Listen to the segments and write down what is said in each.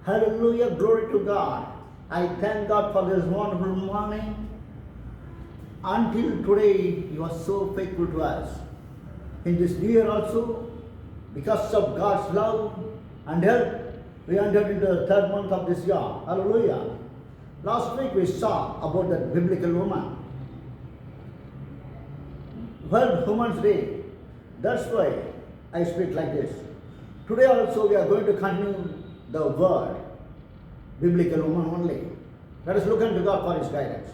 Hallelujah, glory to God. I thank God for this wonderful morning. Until today, He was so faithful to us. In this new year also, because of God's love and help, we entered into the third month of this year. Hallelujah. Last week we saw about that biblical woman. World Women's Day. That's why I speak like this. Today also we are going to continue the word, biblical woman only. Let us look unto God for His guidance.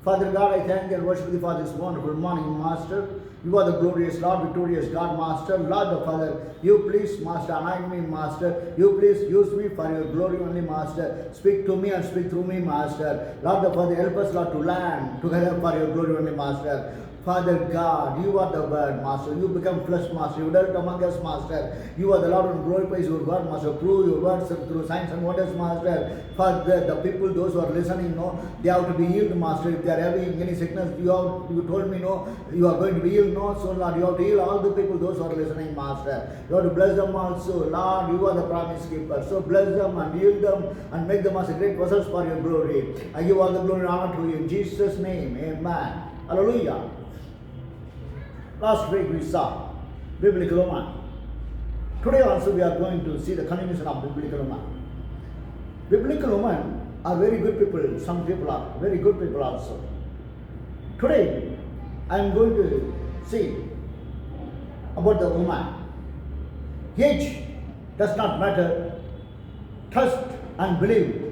Father God, I thank and worship Thee for this wonderful morning, Master. You are the glorious Lord, victorious God, Master. Lord the Father, You please, Master, anoint me, Master. You please use me for Your glory only, Master. Speak to me and speak through me, Master. Lord the Father, help us, Lord, to learn together for Your glory only, Master. Father God, You are the Word, Master. You become flesh, Master. You dwelt among us, Master. You are the Lord and glorifies Your word, Master. Prove Your words through signs and wonders, Master. Father, the people, those who are listening, know they have to be healed, Master. If they are having any sickness, you told me, no, you are going to be healed, no. So, Lord, You have to heal all the people, those who are listening, Master. You have to bless them also. Lord, You are the promise keeper. So, bless them and heal them and make them as a great vessels for Your glory. I give all the glory and honor to You in Jesus' name. Amen. Hallelujah. Last week we saw biblical woman. Today also we are going to see the continuation of biblical woman. Biblical women are very good people. Some people are very good people also. Today I am going to see about the woman. Age does not matter. Trust and believe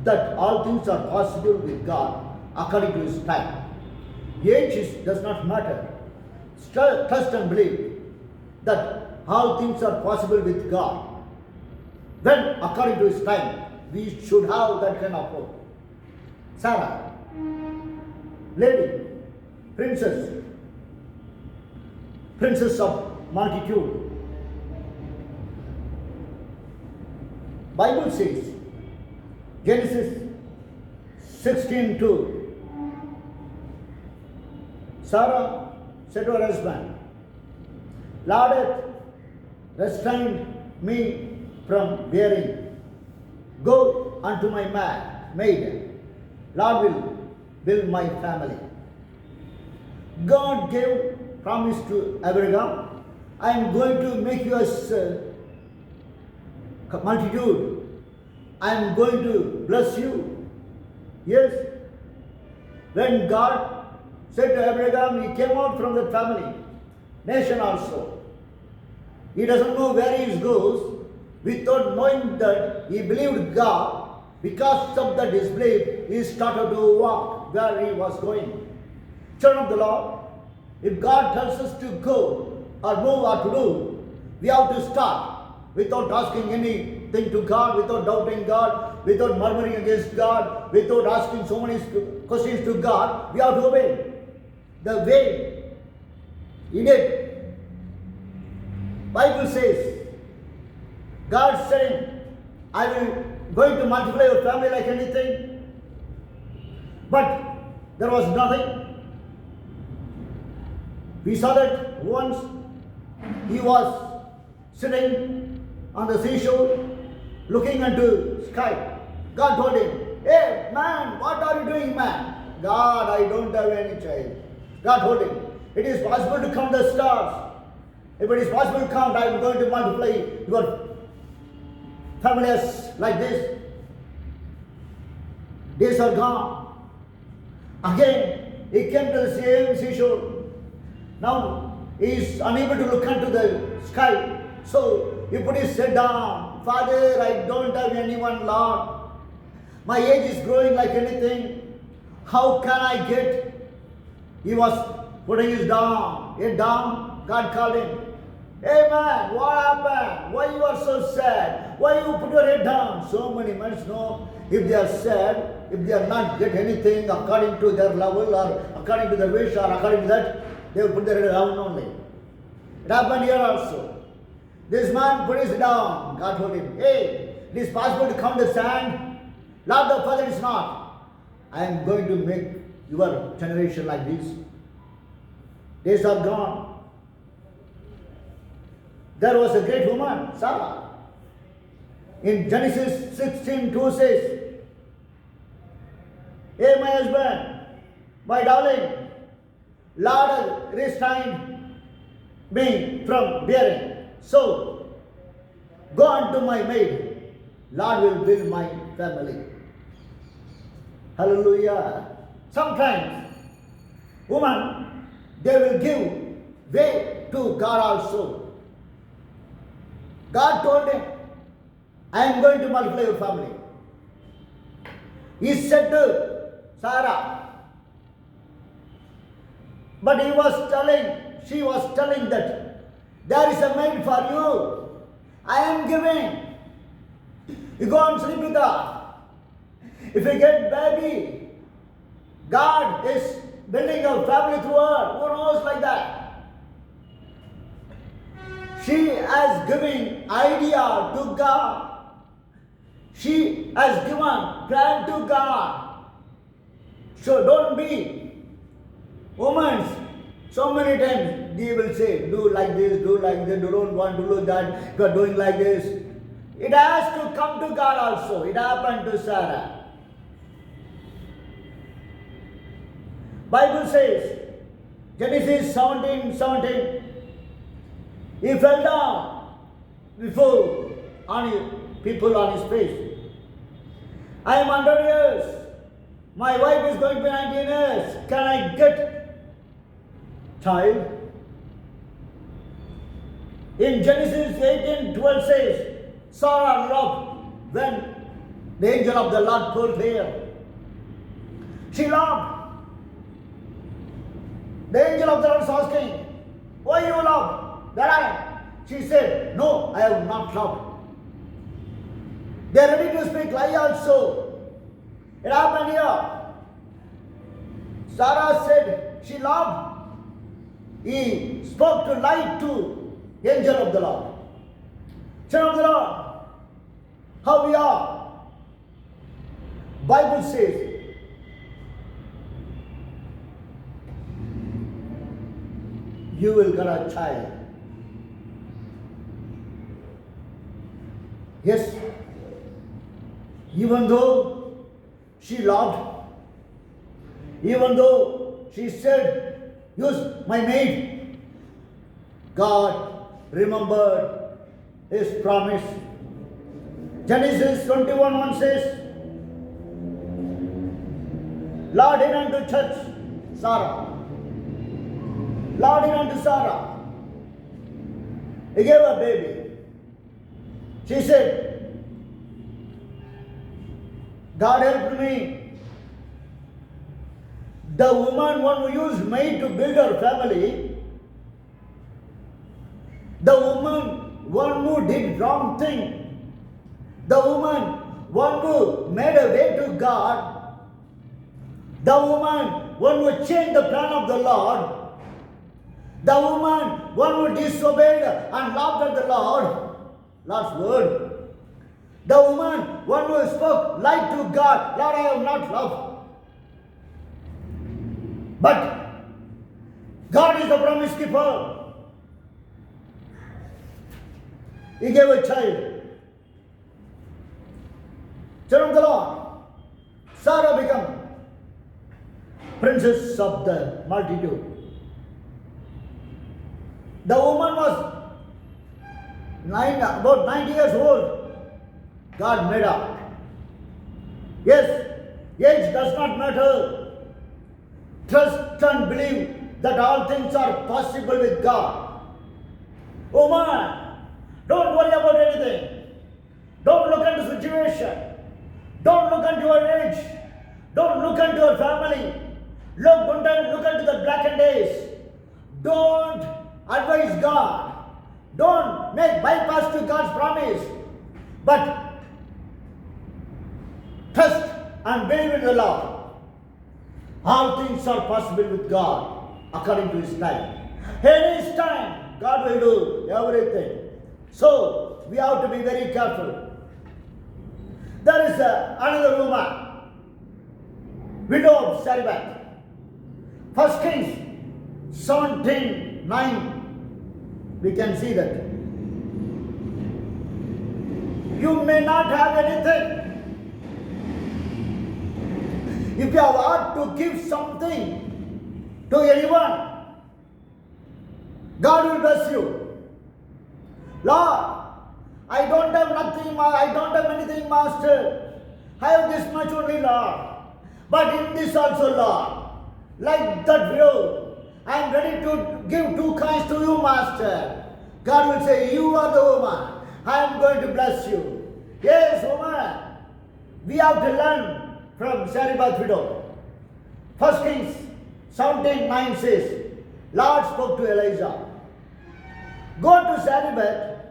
that all things are possible with God according to His time. Age does not matter. Trust and believe that all things are possible with God. When, according to His time, we should have that kind of hope. Sarah, lady, princess of multitude. Bible says, Genesis 16:2. Sarah said to her husband, Lord hath restrained me from bearing. Go unto my maid. Lord will build my family. God gave promise to Abraham, I am going to make you a multitude. I am going to bless you. Yes. When God said to Abraham, he came out from the family, nation also. He doesn't know where he goes without knowing that he believed God. Because of that disbelief, he started to walk where he was going. Children of the Lord, if God tells us to go or move or to do, we have to start without asking anything to God, without doubting God, without murmuring against God, without asking so many questions to God. We have to obey the way He did. Bible says, God said, I will going to multiply your family like anything. But there was nothing. We saw that once he was sitting on the seashore looking into sky. God told him, hey man, what are you doing, man? God, I don't have any child. God told him, it is possible to count the stars. If it is possible to count, I am going to multiply your family as like this. Days are gone. Again, he came to the same seashore. Now, he is unable to look into the sky. So, he put his head down. Father, I don't have anyone, Lord. My age is growing like anything. How can I get? He was putting his head down. God called him. Hey man, what happened? Why you are so sad? Why you put your head down? So many men know if they are sad, if they are not get anything according to their level or according to their wish or according to that, they will put their head down only. It happened here also. This man put his head down. God told him, hey, it is possible to count the sand. Lord the Father is not. I am going to make your generation like this. Days are gone. There was a great woman, Sarah. In Genesis 16:2 says, Hey my husband, my darling, Lord has restrained me from bearing. So go unto my maid, Lord will build my family. Hallelujah. Sometimes women, they will give way to God also. God told him, I am going to multiply your family. He said to Sarah, but she was telling that there is a maid for you. I am giving. You go and sleep with her. If you get baby, God is building a family through her. Who knows like that? She has given idea to God. She has given plan to God. So don't be women. So many times they will say, do like this, do like that, don't want to do that, you are doing like this. It has to come to God also. It happened to Sarah. Bible says, Genesis 17:17, he fell down before people on his face. I am 100 years. My wife is going to be 19 years. Can I get child? In Genesis 18:12 says, Sarah loved when the angel of the Lord told her. She loved. The angel of the Lord was asking, why you love? That I am. She said, no, I have not loved. They are ready to speak lie also. It happened here. Sarah said she loved. He spoke to lie to the angel of the Lord. Children of the Lord, how we are. Bible says, you will get a child. Yes, even though she loved, even though she said, use my maid, God remembered his promise. Genesis 21:1 says, Lord in unto church, Sarah. Lord in unto Sarah. He gave her a baby. She said, God helped me. The woman, one who used maid to build her family, the woman, one who did wrong thing, the woman, one who made a way to God, the woman, one who changed the plan of the Lord, the woman, one who disobeyed and laughed at the Lord's word. The woman, one who spoke light to God, Lord, I have not loved. But God is the promise keeper. He gave a child. Children of the Lord, Sarah became princess of the multitude. The woman was about 90 years old. God made her. Yes, age does not matter. Trust and believe that all things are possible with God. Woman, don't worry about anything. Don't look at the situation. Don't look at your age. Don't look at your family. Look at the blackened days. Don't advise God. Don't make bypass to God's promise. But trust and believe in the Lord. All things are possible with God according to His time. In His time, God will do everything. So, we have to be very careful. There is another woman, widow of Zarephath. 1 Kings 17:9. We can see that. You may not have anything. If you have heart to give something to anyone, God will bless you. Lord, I don't have nothing, I don't have anything, Master. I have this much only, Lord. But in this also, Lord, like that widow, I am ready to give 2 coins to you, Master. God will say, you are the woman. I am going to bless you. Yes, woman. We have to learn from Zarephath's widow. 1 Kings 17:9 says, Lord spoke to Elijah, go to Zarephath,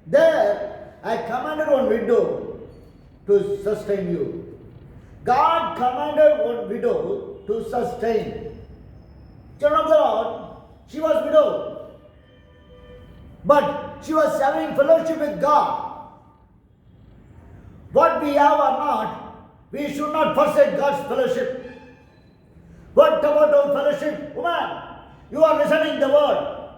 there I commanded one widow to sustain you. God commanded one widow to sustain. Children of the Lord, she was widow, but she was having fellowship with God. What we have or not, we should not forsake God's fellowship. What about our fellowship? Woman, you are listening the word.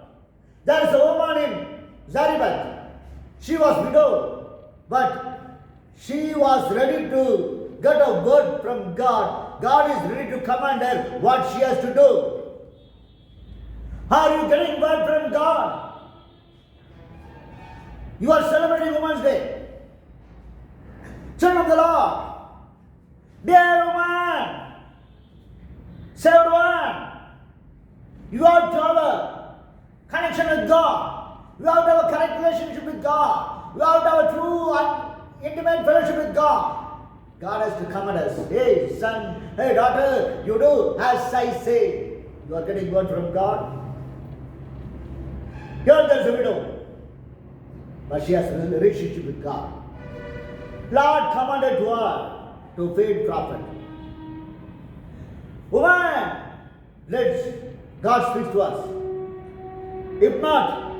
There is a woman in Zarephath. She was widow, but she was ready to get a word from God. God is ready to command her what she has to do. Are you getting word from God? You are celebrating Women's Day. Children of the Lord, dear woman, saved one, you have to have a connection with God. You have to have a correct relationship with God. You have to have a true and intimate fellowship with God. God has to command us. Hey son, hey daughter, you do as I say. You are getting word from God. Here there is a widow, but she has a relationship with God. Lord commanded to her to feed prophet. Woman, let's God speaks to us. If not,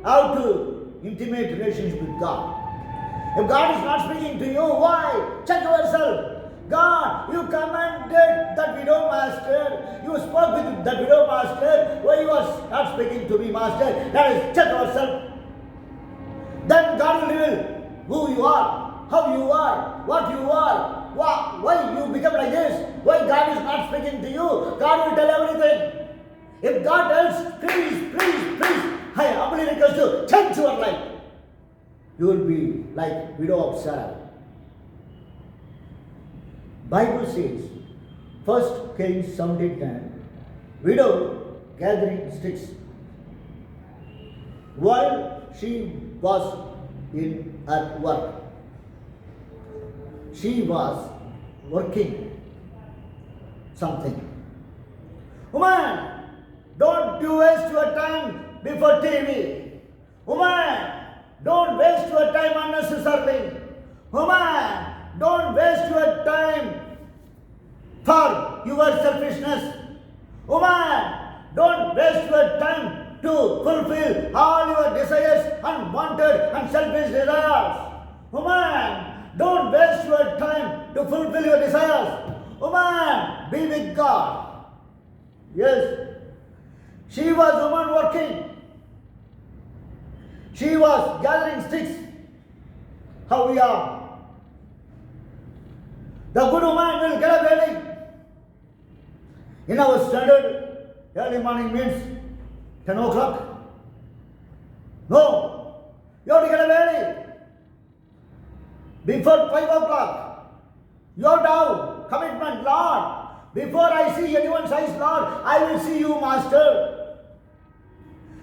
how to intimate relationship with God? If God is not speaking to you, why? Check yourself. God, you commanded that widow, Master. You spoke with that widow, Master. Why you are not speaking to me, Master? Let us check yourself. Then God will reveal who you are, how you are, what you are, why you become like this, why God is not speaking to you. God will tell everything. If God tells, please, I humbly request you, change your life. You will be like widow of Sarah. Bible says, 1 Kings 17:10, widow gathering sticks. While she was at work, she was working something. Woman, don't you waste your time before TV. Woman, don't waste your time unnecessarily. Woman, don't waste your time for your selfishness. Woman, don't waste your time to fulfill all your desires, unwanted and selfish desires. Woman, don't waste your time to fulfill your desires. Woman, be with God. Yes, she was woman working. She was gathering sticks. How we are. The good woman will get up early. In our standard, early morning means 10 o'clock. No, you have to get up early. Before 5 o'clock, you have to have commitment, Lord. Before I see anyone's eyes, Lord, I will see you, Master.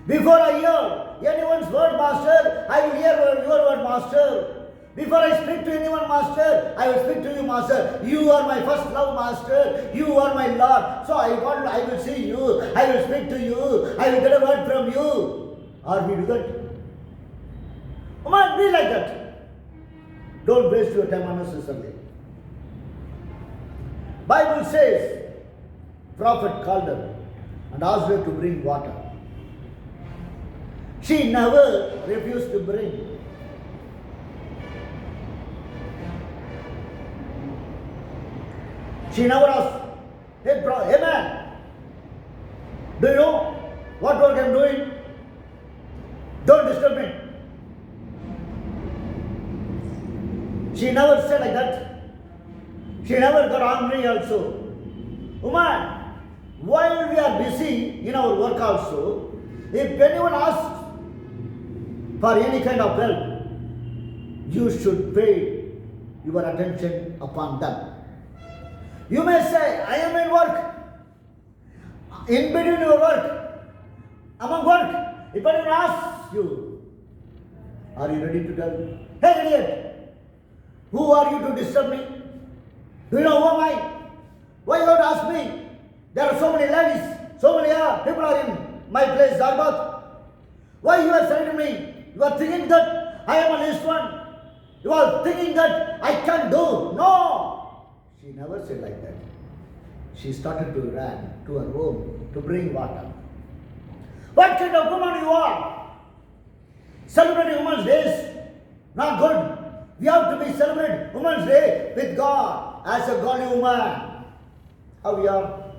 Before I hear anyone's word, Master, I will hear your word, Master. Before I speak to anyone, Master, I will speak to you, Master. You are my first love, Master. You are my Lord. So I will see you. I will speak to you. I will get a word from you. Or we do that? Come on, be like that. Don't waste your time unnecessarily. Bible says, prophet called her and asked her to bring water. She never refused to bring. She never asked, hey man, do you know what work I am doing? Don't disturb me. She never said like that. She never got angry also. Woman, while we are busy in our work also, if anyone asks for any kind of help, you should pay your attention upon them. You may say, I am in work. In between your work, among work, if anyone asks you, are you ready to tell? Hey idiot, who are you to disturb me? Do you know who am I? Why you have to ask me? There are so many ladies, so many people are in my place, Darbath. Why you are saying to me? You are thinking that I am an least one. You are thinking that I can do. No! She never said like that. She started to run to her home to bring water. What kind of woman you are? Celebrating Women's Days, not good. We have to be celebrate Women's Day with God as a godly woman. How we are?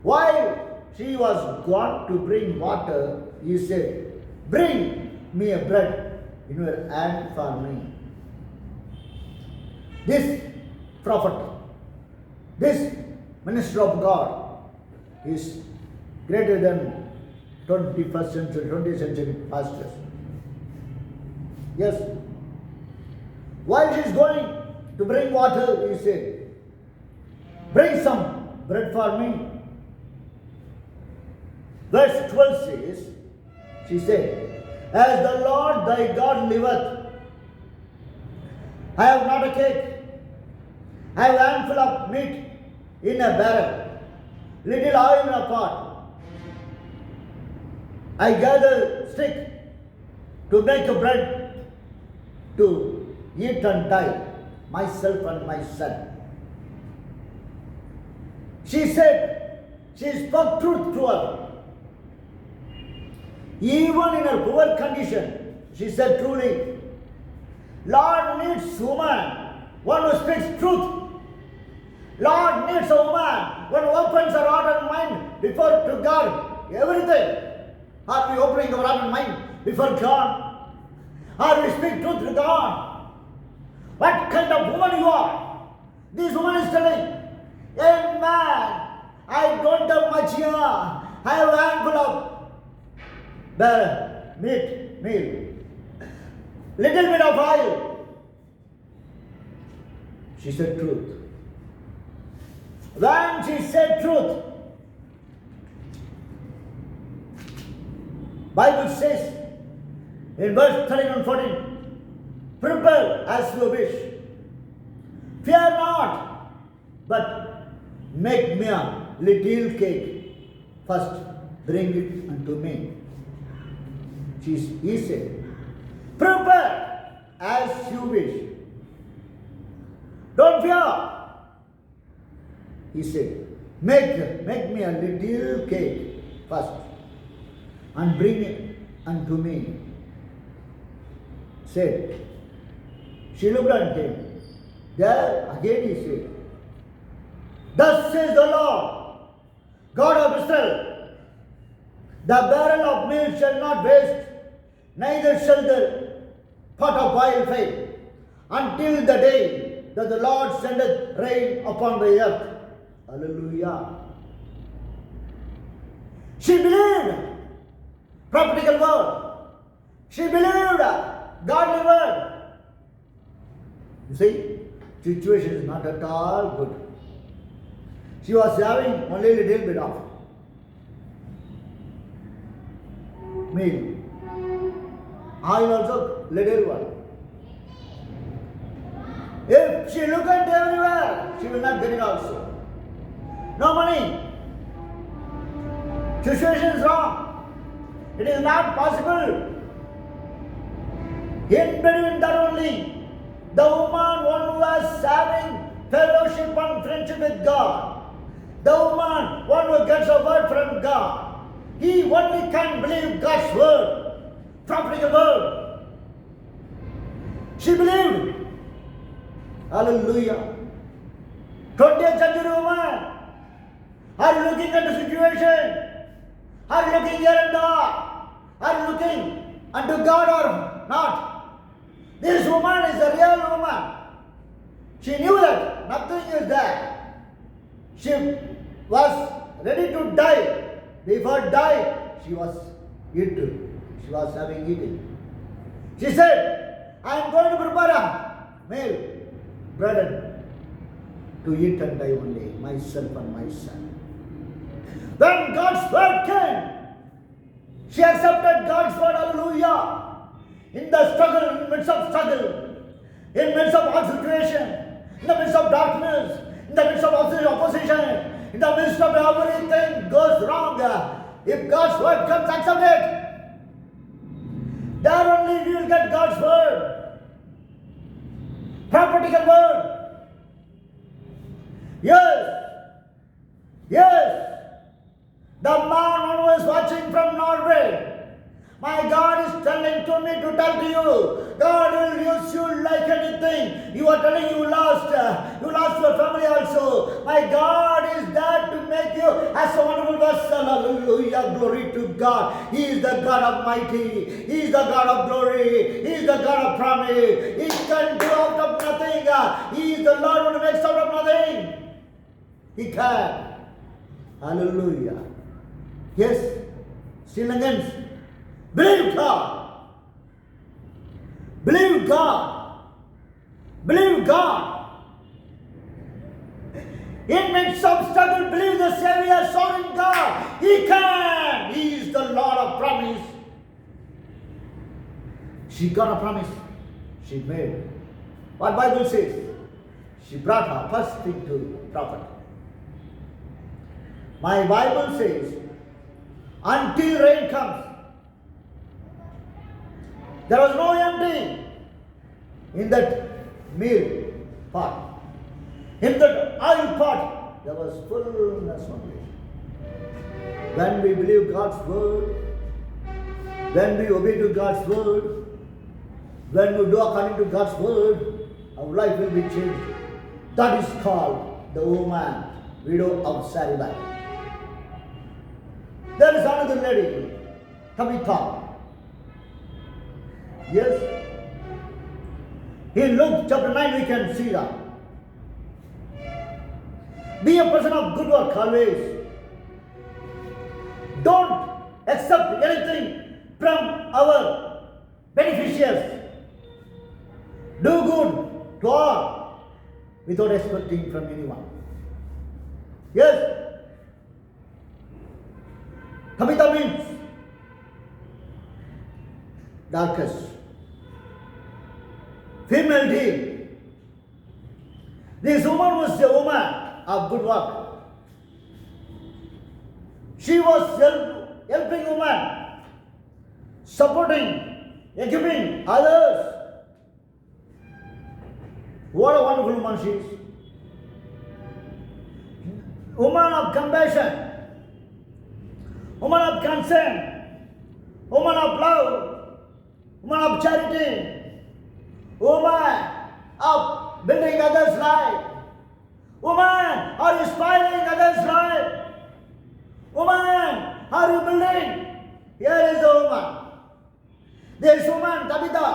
While she was gone to bring water, he said, bring me a bread in your hand for me. This prophet, this minister of God is greater than 21st century, 20th century pastors. Yes. While she is going to bring water, he said, bring some bread for me. Verse 12 says, she said, as the Lord thy God liveth, I have not a cake, I have a handful of meat in a barrel, little oil in a pot. I gather stick to make a bread to eat and die, myself and my son. She said, she spoke truth to her. Even in her poor condition, she said truly, Lord needs woman, one who speaks truth. Lord needs a woman, one who opens her heart and mind before to God. Everything. Are we opening our heart and mind before God? Are we speak truth to God? What kind of woman you are? This woman is telling, hey man, I don't have much here. I have a handful of meal, little bit of oil. She said truth. When she said truth, Bible says in verse 13 and 14, prepare as you wish. Fear not, but make me a little cake. First, bring it unto me. He said, prepare as you wish. Don't fear. He said, make me a little cake first and bring it unto me. Said, she looked at him. There again he said, thus says the Lord, God of Israel, the barrel of meal shall not waste, neither shall the pot of oil fail, until the day that the Lord sendeth rain upon the earth. Hallelujah. She believed prophetical word. She believed godly word. You see, situation is not at all good. She was having only a little bit of meal. Oil also little one. If she look at everywhere, she will not get it also. No money. Situation is wrong. It is not possible. In between that only, the woman one who was having fellowship and friendship with God, the woman one who gets a word from God, he only can believe God's word, prophetical word. She believed. Hallelujah. 20th century woman, are you looking at the situation? Are you looking here and there? Are you looking unto God or not? This woman is a real woman. She knew that nothing is there. She was ready to die. Before die, she was eaten. She was having eaten. She said, I am going to prepare a meal, bread to eat and die only, myself and my son. When God's word came, she accepted God's word, hallelujah. In the struggle, in the midst of struggle, in the midst of hard situation, in the midst of darkness, in the midst of opposition, in the midst of everything goes wrong. If God's word comes, accept it. There only we will get God's word. Prophetical word. Yes. Yes. The man who is watching from Norway. My God is telling to me to tell to you, God will use you like anything. You are telling you lost your family also. My God is there to make you as a wonderful vessel. Hallelujah, glory to God. He is the God of mighty. He is the God of glory. He is the God of promise. He can do out of nothing. He is the Lord who makes out of nothing. He can. Hallelujah. Yes, Sri Lankans. Believe God. Believe God. Believe God. In midst of struggle, believe the Savior, sovereign God. He can. He is the Lord of promise. She got a promise. She made. What Bible says? She brought her first thing to prophet. My Bible says, until rain comes, there was no empty in that meal pot. In that oil pot, there was fullness only. When we believe God's word, when we obey to God's word, when we do according to God's word, our life will be changed. That is called the woman, widow of Sarepta. There is another lady, Tabitha. Yes. In Luke chapter 9 we can see that. Be a person of good work always. Don't accept anything from our beneficiaries. Do good to all without expecting from anyone. Yes. Tabitha means darkest. Female deed. This woman was a woman of good work. She was helping woman, supporting, equipping others. What a wonderful woman she is. Woman of compassion, woman of concern, woman of love, woman of charity, woman of building others' life. Woman, are you spoiling others' life? Woman, are you building? Here is the woman. This woman, Tabitha,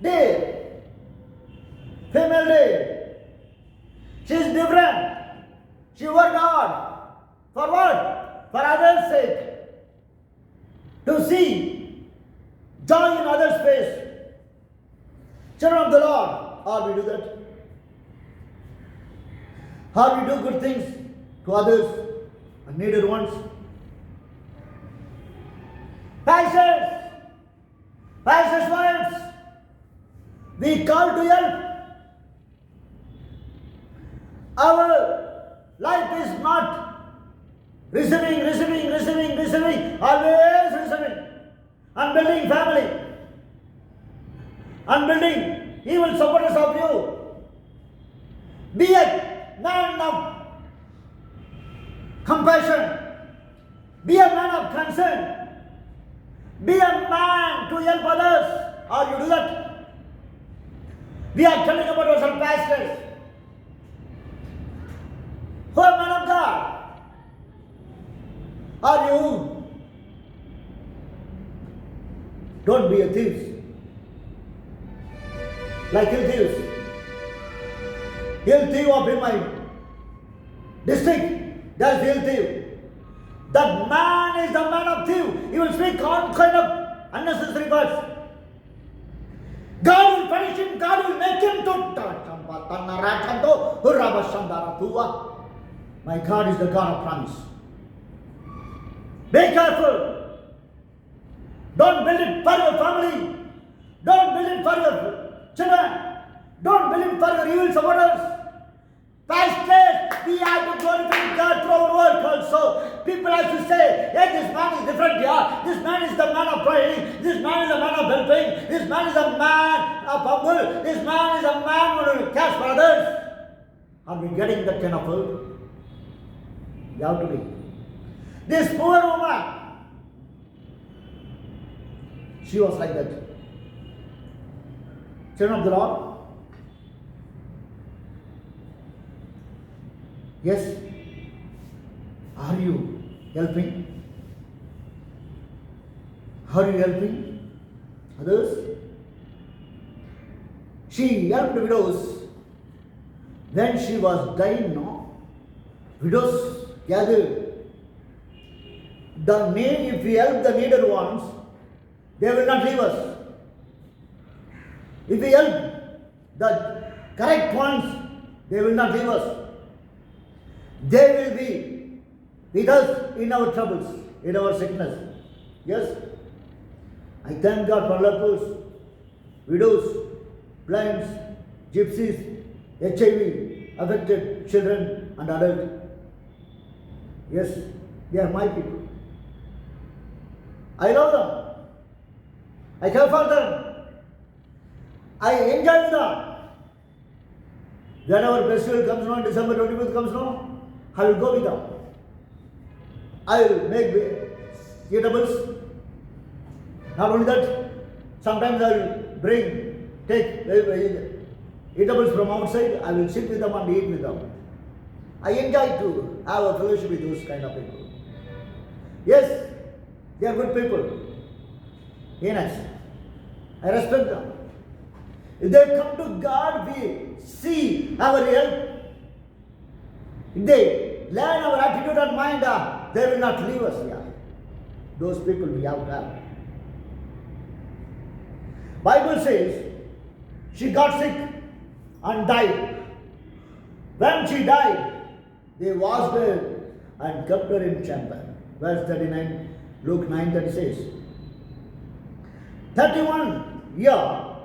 dear, female dear. She is different. She worked hard. For what? For others' sake. To see joy in others' face. Children of the Lord, how we do that? How we do good things to others and needed ones. Pastors, pastors' wives, we call to help. Our life is not receiving, always receiving, and building family, and building evil supporters of you. Be a man of compassion, be a man of concern, be a man to help others. Or you do that? We are telling about ourselves, pastors. Who are man of God? Are you? Don't be a thief. like hill thieves. Hill thief of in my district, that's the hill thief. That man is the man of thief. He will speak all kind of unnecessary words. God will punish him. God will make him to. My God is the God of promise. Be careful. Don't build it for your family. Don't build it for your children. Don't build it for your evil supporters. Pastors, we have to glorify God through our work also. People have to say, hey, this man is different here. This man is the man of praying. This man is the man of helping. This man is a man of humble. This man is a man who will cash for others. Are we getting that kind of food? You have to be. This poor woman, she was like that. Children of the Lord, yes, are you helping? Are you helping others? She helped widows when she was dying, no? Widows gathered. If we help the needed ones, they will not leave us. If we help the correct ones, they will not leave us. They will be with us in our troubles, in our sickness. Yes, I thank God for lepers, widows, blinds, gypsies, HIV, affected children and adults. Yes, they are my people. I love them. I care for them. I enjoy them. Whenever festival comes on, December 25th comes on, I will go with them. I will make eatables. Not only that, sometimes I will take eatables from outside. I will sit with them and eat with them. I enjoy to have a fellowship with those kind of people. Yes, they are good people. Very nice. I respect them. If they come to God, we see our help. If they learn our attitude and mind, they will not leave us here. Those people we have to have. Bible says she got sick and died. When she died, they washed her and kept her in chamber. Verse 39, Luke 9:36. 31 year,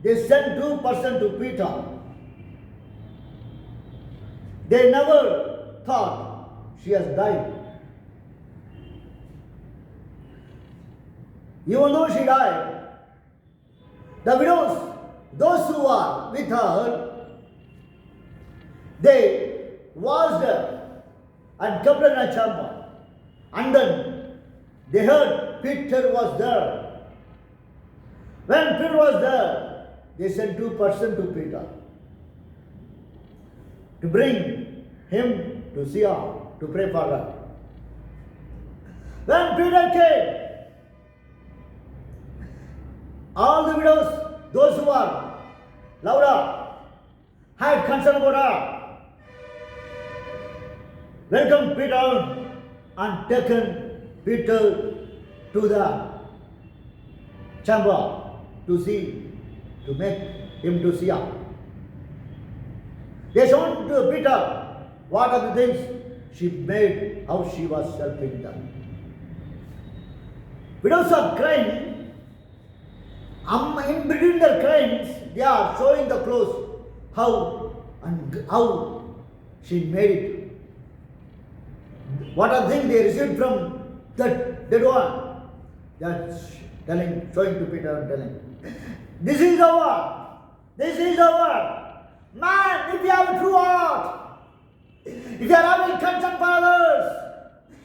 they sent 2 persons to Peter. They never thought she has died. Even though she died, the widows, those who are with her, they washed her and kept her in a chamber. And then they heard Peter was there. When Peter was there, they sent 2 persons to Peter to bring him to see her, to pray for her. When Peter came, all the widows, those who are loved her, had concern about her, welcomed Peter and taken Peter to the chamber to make him to see her. They showed to Peter what are the things she made, how she was helping them. Widows are crying. In between their crying, they are showing the clothes, how she made it. What are things they received from that dead one? That's showing to Peter and telling, this is our man. If you have a true heart, if you are having concern for others,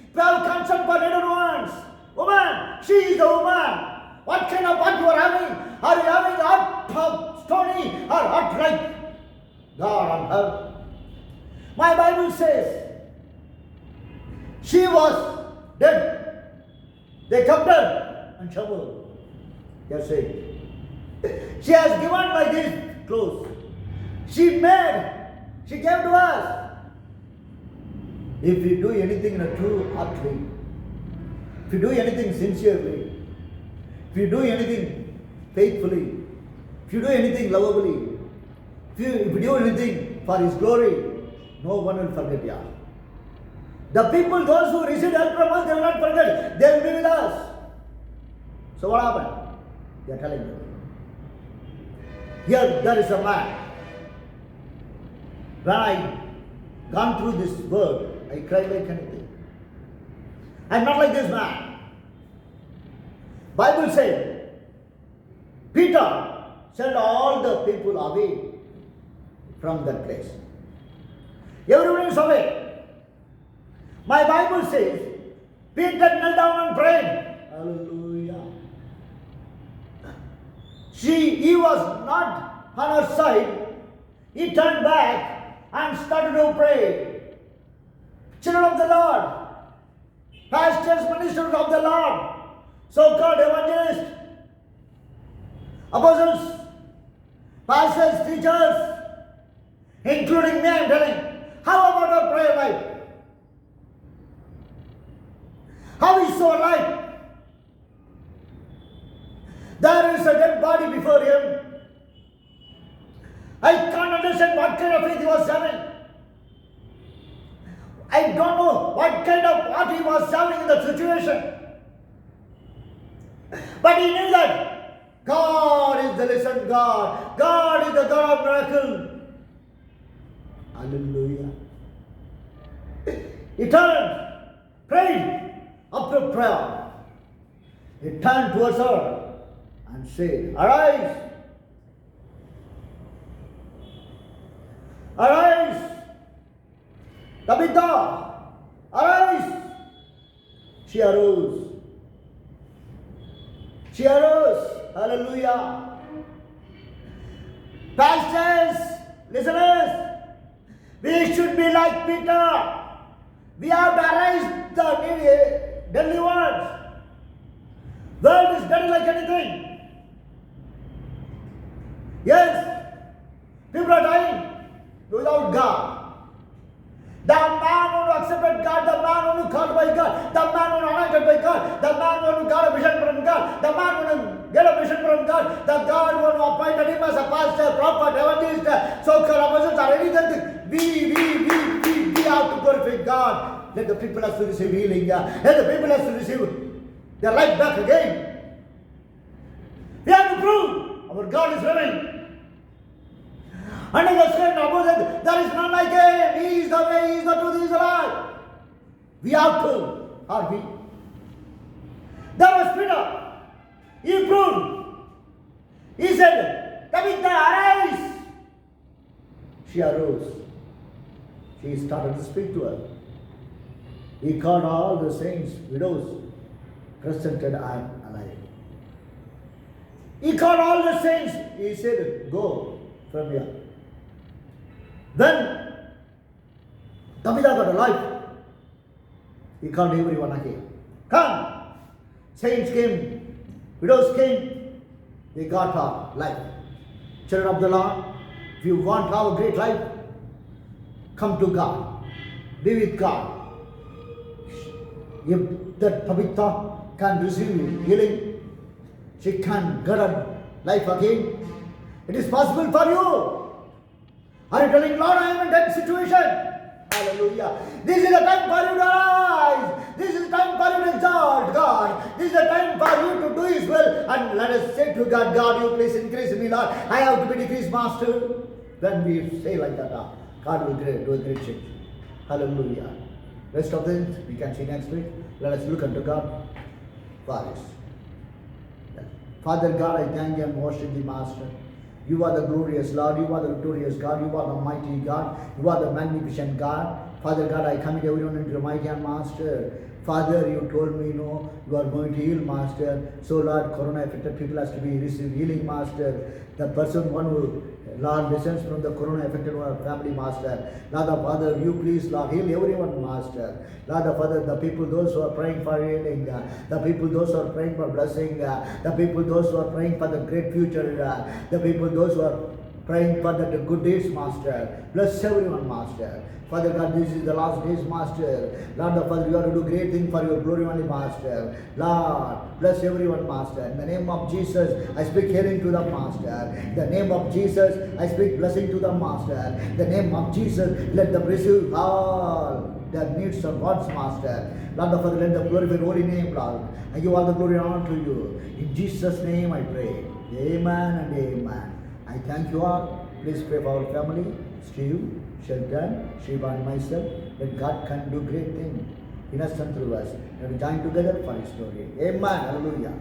if you have concern for needed ones, woman, she is the woman. What kind of heart you are having? Are you having a heart of stony or heart like God on her? My Bible says she was dead. They kept her and troubled. They say she has given by these clothes. She gave to us. If we do anything in a true heartly, if you do anything sincerely, if you do anything faithfully, if you do anything lovably, if you do anything for His glory, no one will forget you. The people, those who receive help from us, they will not forget. They will be with us. So what happened? They are telling you. Here there is a man. When I gone through this word, I cried like anything. I am not like this man. Bible said, Peter sent all the people away from that place. Everyone is away. My Bible says, Peter knelt down and prayed. Hallelujah. He was not on her side. He turned back and started to pray. Children of the Lord, pastors, ministers of the Lord, so-called evangelists, apostles, pastors, teachers, including me, I am telling, how about our prayer life? How is our life? There is a dead body before him. I can't understand what kind of faith he was having. I don't know what he was having in that situation. But he knew that God is the risen God. God is the God of miracle. Hallelujah. He turned, prayed after prayer. He turned towards her and said, Arise. Arise. Tabitha, arise. She arose. She arose. Hallelujah. Pastors, listeners, we should be like Peter. We have to arise the deadly ones. World is dead like anything. Yes, people are dying without God. The man who accepted God, the man who called by God, the man who anointed by God, the man who got a vision from God, the man who get a vision from God, the God who appointed him as a pastor, prophet, evangelist, so-called apostles are anything. We have to glorify God. Let the people have to receive healing. Let the people have to receive their life back again. We have to prove our God is living. And in the same opposite, there is none like him. He is the way, he is the truth, he is the life. We have to, are we? There was Peter. He proved. He said, Tabitha, arise. She arose. She started to speak to her. He called all the saints, widows, presented and alive. He called all the saints. He said, go from here. Then Tabitha got alive. He called everyone again. Come. Saints came. Widows came. They got her life. Children of the Lord, if you want to have a great life, come to God. Be with God. If that Tabitha can receive healing, she can get her life again. It is possible for you. Are you telling, Lord, I am in that situation? Hallelujah. This is the time for you to arise. This is the time for you to exalt God. This is the time for you to do His will. And let us say to God, God, you please increase me, Lord. I have to be decreased, Master. When we say like that, God will do a great change. Hallelujah. Rest of things we can see next week. Let us look unto God for this. Father God, I thank you and worship the Master. You are the glorious Lord, you are the victorious God, you are the mighty God, you are the magnificent God. Father God, I commit everyone into your mighty hand, Master. Father, you told me, no, you are going to heal, Master. So, Lord, Corona affected people has to be receive healing, Master. The person, one who, Lord, listens from the Corona affected family, Master. Lord, the Father, you please, Lord, heal everyone, Master. Lord, the Father, the people, those who are praying for healing, the people, those who are praying for blessing, the people, those who are praying for the great future, the people, those who are praying for the good days, Master. Bless everyone, Master. Father God, this is the last days, Master. Lord the Father, you are to do great things for your glory only, Master. Lord, bless everyone, Master. In the name of Jesus, I speak healing to the Master. In the name of Jesus, I speak blessing to the Master. In the name of Jesus, let them receive all their needs and wants, Master. Lord the Father, let them glorify your holy name, Lord. I give all the glory and honor to you. In Jesus' name I pray. Amen and amen. I thank you all. Please pray for our family, Steve, Sheldon, Shiva and myself, that God can do great things in us and through us. And we join together for His story. Amen. Hallelujah.